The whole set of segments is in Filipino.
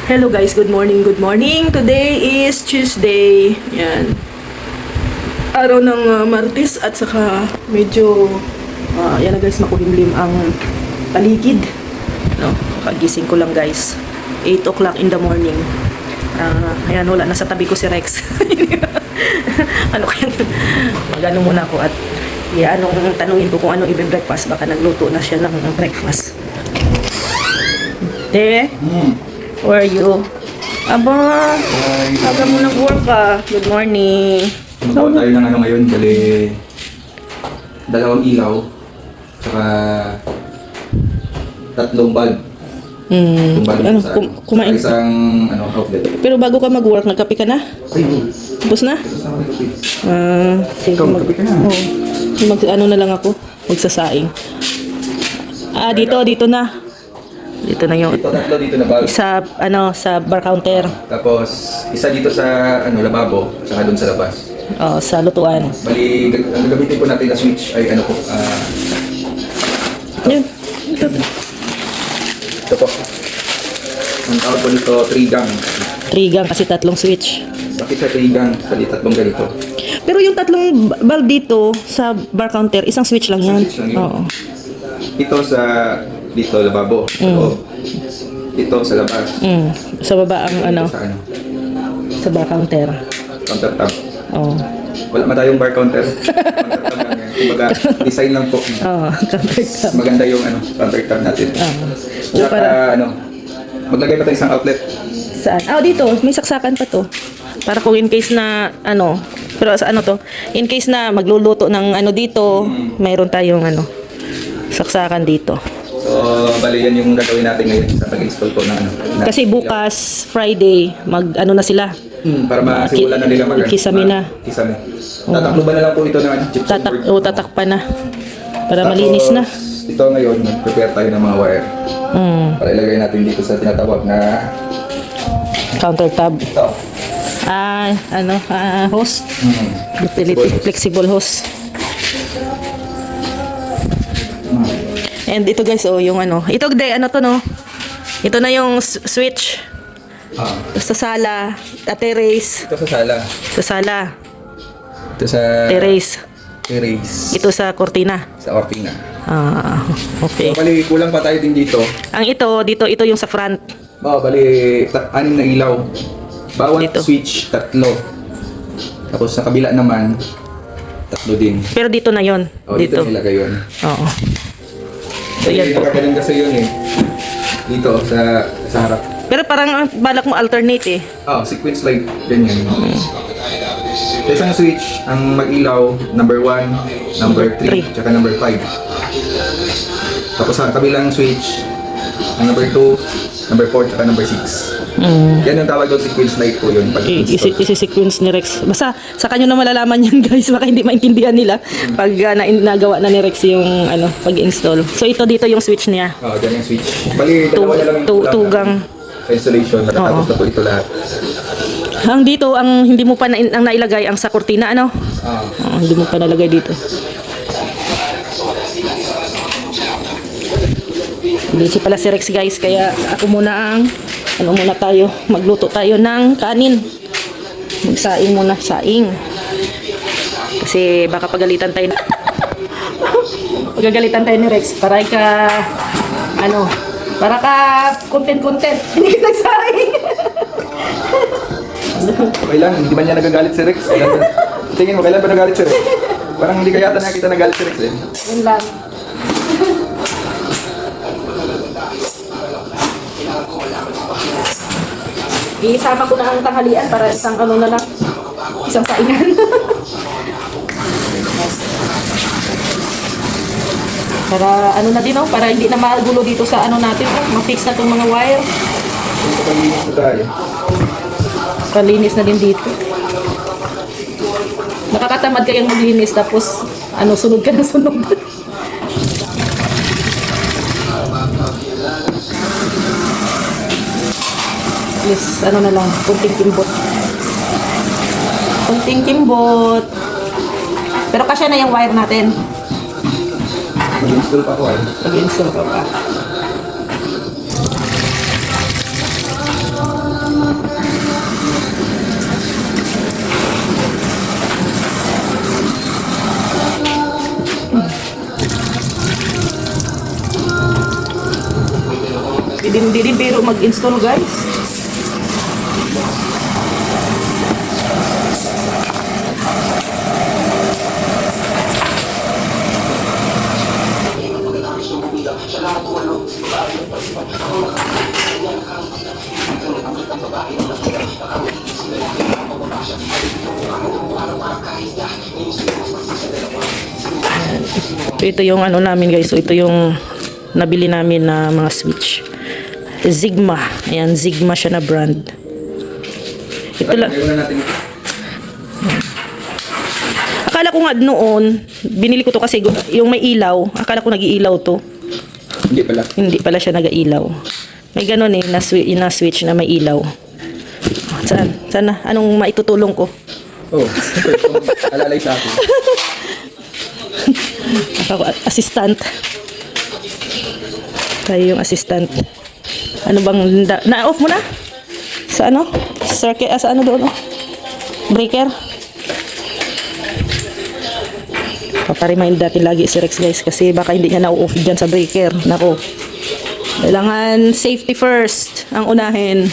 Hello guys, good morning, good morning. Today is Tuesday. Yan. Araw ng Martes at saka medyo yan na guys, makulimlim ang paligid. No, kagising ko lang guys. 8 o'clock in the morning. Ayan, wala, nasa tabi ko si Rex. Ano kaya? Magano muna ako at anong tanungin ko kung anong i-breakfast. Baka nagluto na siya ng breakfast. Where are you? Aba, aga mo nag-work ka. Good morning. Magkakaroon tayo ng ano ngayon, bali dalawang ilaw, tsaka tatlong bulb. Yung bulb Ano, sa kumain sa isang outlet. Pero bago ka mag-work, nagkape ka na? Ayun. Tapos na? Tapos na ako nagkape. Sige, Ikaw, magkape ka na. ano na lang ako, magsasaing. Dito na. Dito na yung Ito, tatlo dito na bulb. sa bar counter. Tapos, isa dito sa lababo, tsaka doon sa labas. Sa lutuan. Bali, ang gagamitin po natin na switch ay Yun. ito po. Ang tawag po nito, 3-gang. 3 gang kasi tatlong switch. Bakit sa 3-gang? Bali, tatlong ganito. Pero yung tatlong bulb dito sa bar counter, isang switch lang yan. Switch lang yun. Oo. Ito sa dito lababo. Ito sa labas. Sa baba ang Ito sa bar counter. Counter tab. Oo. Wala man tayong bar counter. Counter tab lang yan. Kumbaga, design lang po. Counter tab. Maganda yung counter tab natin. Tsaka maglagay pa tayo isang outlet. Saan? Dito. May saksakan pa to. Para kung in case na pero sa to? In case na magluluto ng dito, mayroon tayong saksakan dito. So, bali yan yung gagawin natin ngayon sa pag-install ko ng Kasi bukas, Friday, na sila. para masimulan na nila Kisame na. Kisame. Tatakluban na lang po ito ng gypsum board. Tatakpan na. Para malinis na. Ito ngayon, prepare tayo ng mga wire. Para ilagay natin dito sa tinatawag na Counter tab. ito. Hose. Utility, flexible hose. And ito guys, yung ito to no. Ito na yung switch. Sa sala, terrace. Ito sa sala. Sa sala, Ito sa terrace. terrace. Ito sa cortina. Sa cortina. Okay. So, bali, kulang pa tayo din dito. Ang ito yung sa front. Bali, 6 na ilaw. Bawat Dito. switch, 3. Tapos sa kabila naman, 3 din. Pero dito na yon. Dito nilagay yun. Oo. So, Bali, yan po. nakagaling kasi yun dito, sa harap. Pero parang balak mo alternate Sequence light, ganyan. Sa isang switch, ang mag-ilaw, number 1, number 3, tsaka number 5. Tapos sa kabilang switch, ang number 2, number 4, tsaka number 6. Yan yung tawag doon, sequence light po yun. Isi-sequence ni Rex. Basta sa kanyo na malalaman yan guys. Baka hindi maintindihan nila pag nagawa na ni Rex yung pag-install. So ito dito yung switch niya. Dyan yung switch. Bali, dalawa na lang yung tugang. Sa installation, matatapos na po ito lahat. Ang dito, ang hindi mo pa ang nailagay, ang sa cortina, hindi mo pa nalagay dito. Busy pala si Rex guys, kaya ako muna muna tayo, magluto tayo ng kanin. Magsaing muna, saing. Kasi baka pagalitan tayo pagagalitan tayo ni Rex para para ka content hindi ka nagsaing. Okay lang, hindi man niya nagagalit si Rex. Tingin mo, kailan ba nagalit si Rex? Parang hindi ka yata nakita nagalit si Rex Yun lang. Isama ko na ang tanghalian para isang na lang. Isang saingan. Para na din para hindi na magulo dito sa natin. Ma-fix na tong mga wire. Palinis na tayo. Palinis na din dito. Nakakatamad kayang maglinis tapos sunod ka na sunod. Please, na lang, kunting kimbot. Kunting kimbot. Pero kasya na yung wire natin. Mag-install pa ako Pag-install ka pa. Hindi din biro mag-install, guys. Ito yung ano namin, guys. So ito yung nabili namin na mga switch. Sigma. Ayan, Sigma siya na brand. Ito lang. Gawin na natin ito. Akala ko nga noon, binili ko to kasi yung may ilaw. Akala ko nag-iilaw to. Hindi pala. Hindi pala siya nag-iilaw. May ganun eh, na switch na may ilaw. Saan? Sana? Anong maitutulong ko? Oh, alalay sa akin. Ako, assistant. Tayo yung assistant. Ano bang, na-off mo na? Sa ano? Circuit, sa ano doon? Oh? Breaker? Paparemind natin lagi si Rex, guys, kasi baka hindi niya na-off dyan sa breaker. Nako. Kailangan safety first ang unahin.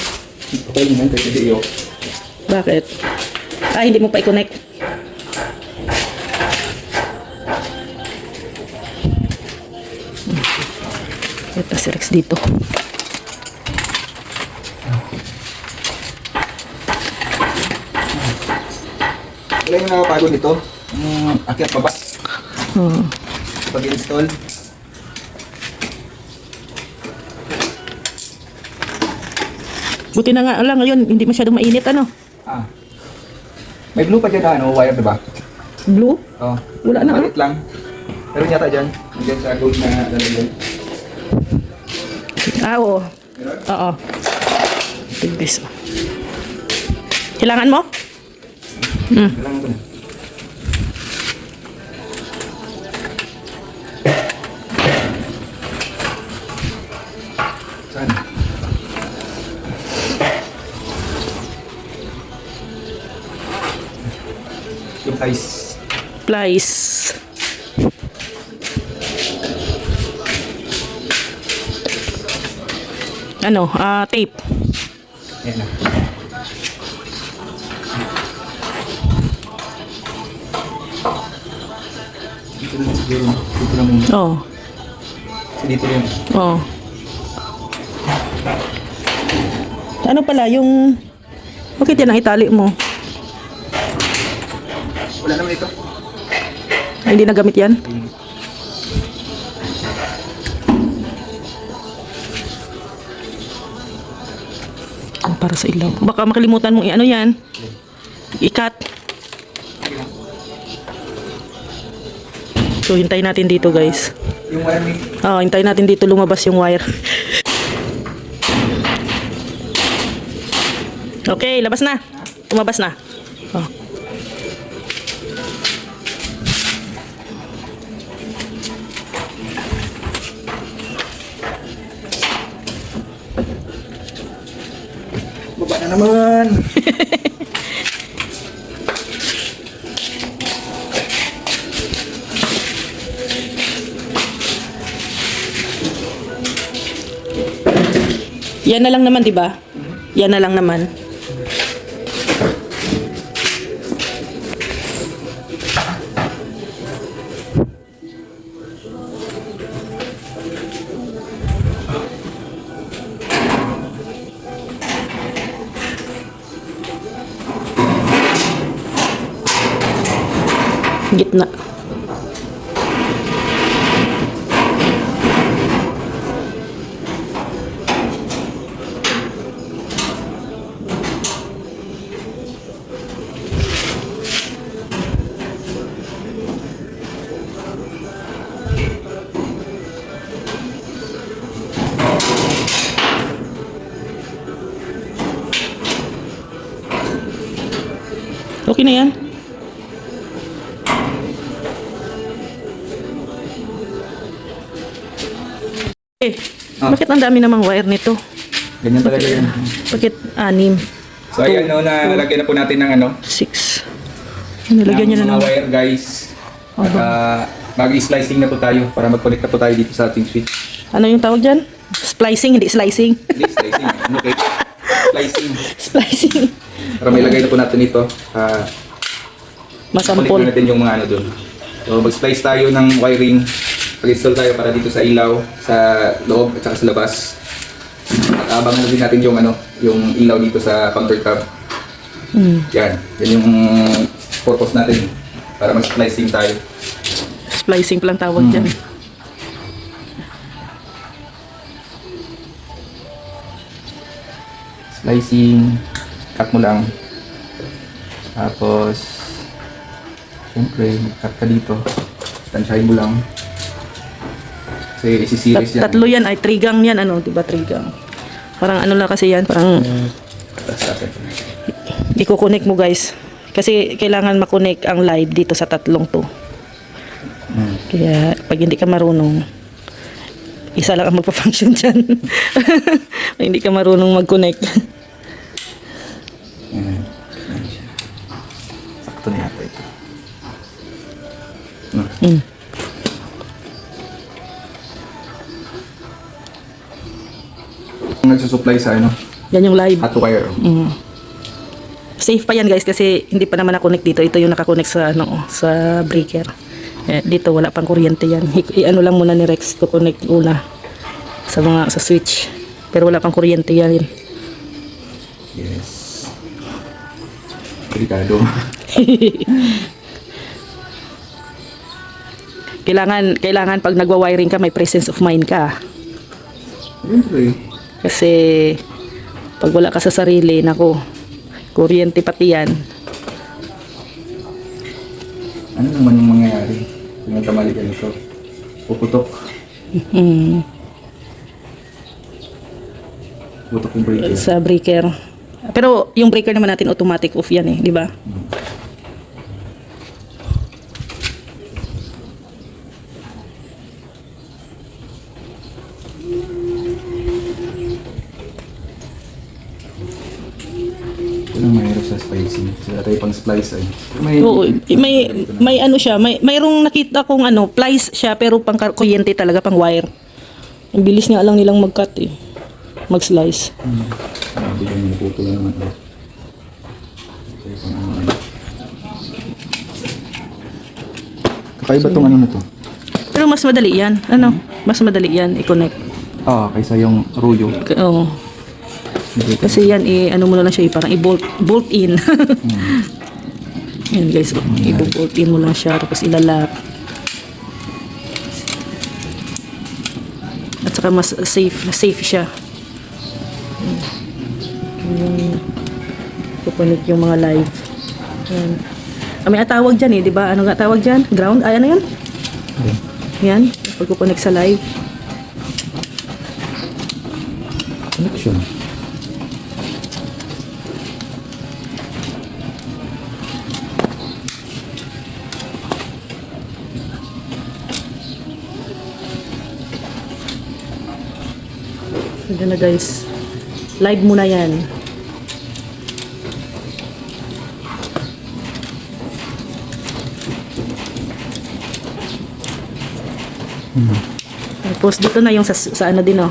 Okay naman, kasi hindi iyo. Bakit? Hindi mo pa i-connect. Ito si Rex dito. Wala yung nakapagod nito. Akyat pa ba? Pag-install. Buti na nga lang ngayon, hindi masyadong mainit, ano? May blue pa dyan na wire, diba? Blue? Oh. Wala na, Malit lang. Pero yata dyan. Dyan sa gold na lalagyan. Oo. Oo. Tigis. Kailangan mo? Kailangan ko na. Saan? Yung size. Plies. Ano? Tape. Yan na. Dito na siguro. Dito na muna. Oh. Kasi dito yun. Oh. Ano pala yung... Bakit yan ang itali mo? Wala naman ito. Hindi nagamit yan? Para sa ilaw. Baka makalimutan mong ano yan. Ikat. So, hintayin natin dito, guys. Yung wiring. Hintayin natin dito lumabas yung wire. Okay, labas na. Lumabas na. Oh. Baba na naman. Yan na lang naman, 'di ba? Yan na lang naman. Gitna. Okay na yan. Bakit ang dami namang wire nito? Ganyan talaga yan. Bakit 6? So ayan no, nalagyan na po natin ng ano. 6. Nilagyan niya ng na mga ng... wire guys. At mag-slicing na po tayo para mag-connect na po tayo dito sa ating switch. Ano yung tawag dyan? Splicing, hindi slicing. Hindi, slicing. Ano kayo? Slicing. Splicing. Para may lagay na po natin ito. Masampol. Connect natin yung mga ano doon. So, mag-splice tayo ng wiring. Mag-install tayo para dito sa ilaw, sa loob at saka sa labas. At abangan din natin yung ano, yung ilaw dito sa countertop. Yan. Yan yung purpose natin para mag-splicing tayo. Splicing pa lang tawag dyan. Slicing, cut mo lang. Tapos, siyempre, mag-cut ka dito. Tansyahin mo lang. Kasi isi-series yan. Tatlo yan ay trigang yan, ano, diba trigang? Parang ano lang kasi yan, parang i-connect mo guys. Kasi kailangan makonect ang live dito sa tatlong to. Kaya pag hindi ka marunong, isa lang ang magpa-function dyan. Pag hindi ka marunong mag-connect. Yan. Yan siya. Sakto na yata ito. No. Nagsusupply sa ano? Yan yung live. Hot wire. Safe pa yan guys kasi hindi pa naman na-connect dito. Ito yung nakakonect sa ano, sa breaker. Dito wala pang kuryente yan. I-ano lang muna ni Rex ko connect una sa switch. Pero wala pang kuryente yan. Yes. Delikado. Kailangan pag nagwa-wiring ka may presence of mind ka. Siyempre. Kasi pag wala ka sa sarili, nako, kuryente pati yan. Ano naman yung mangyayari? Kung nagkamali ka nito. Puputok. Puputok yung breaker. Sa breaker. Pero yung breaker naman natin automatic off yan eh, di ba? Walang mayroon sa splicing. Sila tayo pang splice ay. Oo, may ano siya, mayroong nakita kong ano, plies siya pero pang kuryente talaga, pang wire. Ang bilis nga lang nilang mag-cut eh. Mag-slice. Bigyan mo puto lang naman. Kakaiba tong ano na to? Pero mas madali yan. Ano? Mas madali yan i-connect. Kaysa yung Ruyo. Oo. Kasi yan, ano mo na lang siya, parang i-bolt in. Yan guys, i-bolt in mo lang siya, tapos ilalak. At saka mas safe siya. Kukunik yung mga live. Yan. May atawag dyan eh, di ba? Ano nga tawag dyan? Ground? Ay, ano yan? Yan, pagkukunik sa live. Connection. Ito na guys. Live muna yan. Tapos dito na yung sa ano din oh.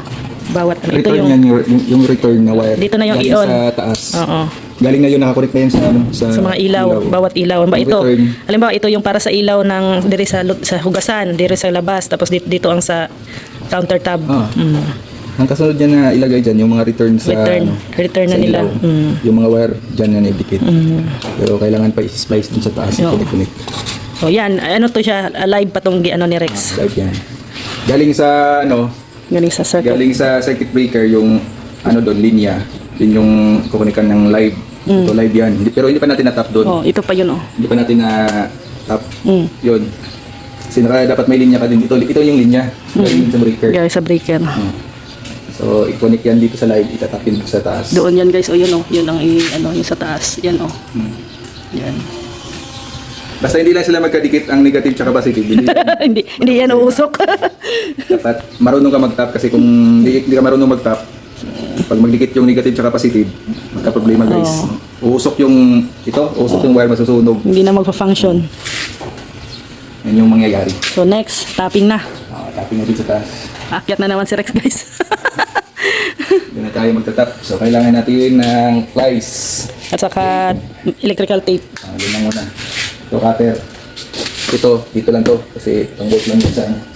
Bawat ano. Ito Return yung yan, yung return na wire. Dito na yung galing i-on. sa taas. Oo. Galing na yun, nakakonect na yun sa ano, Sa mga ilaw, bawat ilaw. Ba Yung ito? return. Halimbawa ito yung para sa ilaw ng diri sa hugasan, diri sa labas, tapos dito ang sa countertop. Ang kasunod dyan na ilagay dyan, yung mga return sa Return na sa nila. ilaw. Yung mga wire dyan na idikit. Pero kailangan pa i-splice dun sa taas. Oo. I-connect. So yan, ano to siya, live pa tong ano ni Rex. Live yan. Galing sa ano, Galing sa circuit. galing sa circuit breaker yung ano doon, linya. Yun yung kukunikan ng live. Ito live yan. Pero hindi pa natin na-tap doon. Oh, ito pa yun oh. Hindi pa natin na-tap. Yun. Kasi dapat may linya ka din. Ito yung linya. Galing sa breaker. Galing sa breaker. So, i-connect yan dito sa live. Itatapin sa taas. Doon yan guys, oh yun oh. Yun ang ano, yung sa taas. Yan oh. Yan. Basta hindi lang sila magkadikit ang negative tsaka positive. hindi yan uusok. Dapat marunong ka mag-tap kasi kung hindi ka marunong mag-tap, pag magdikit yung negative tsaka positive, magka-problema guys. Uusok yung yung wire, masusunog. Hindi na magpa-function. Yan yung mangyayari. So next, tapping na. tapping natin sa taas. Akyat na naman si Rex, guys. Doon na tayo magtatap. So, kailangan natin ng plies. At saka electrical tape. Doon na muna. Ito, cutter. Ito, dito lang to. Kasi pang-bolt lang yun sa ano.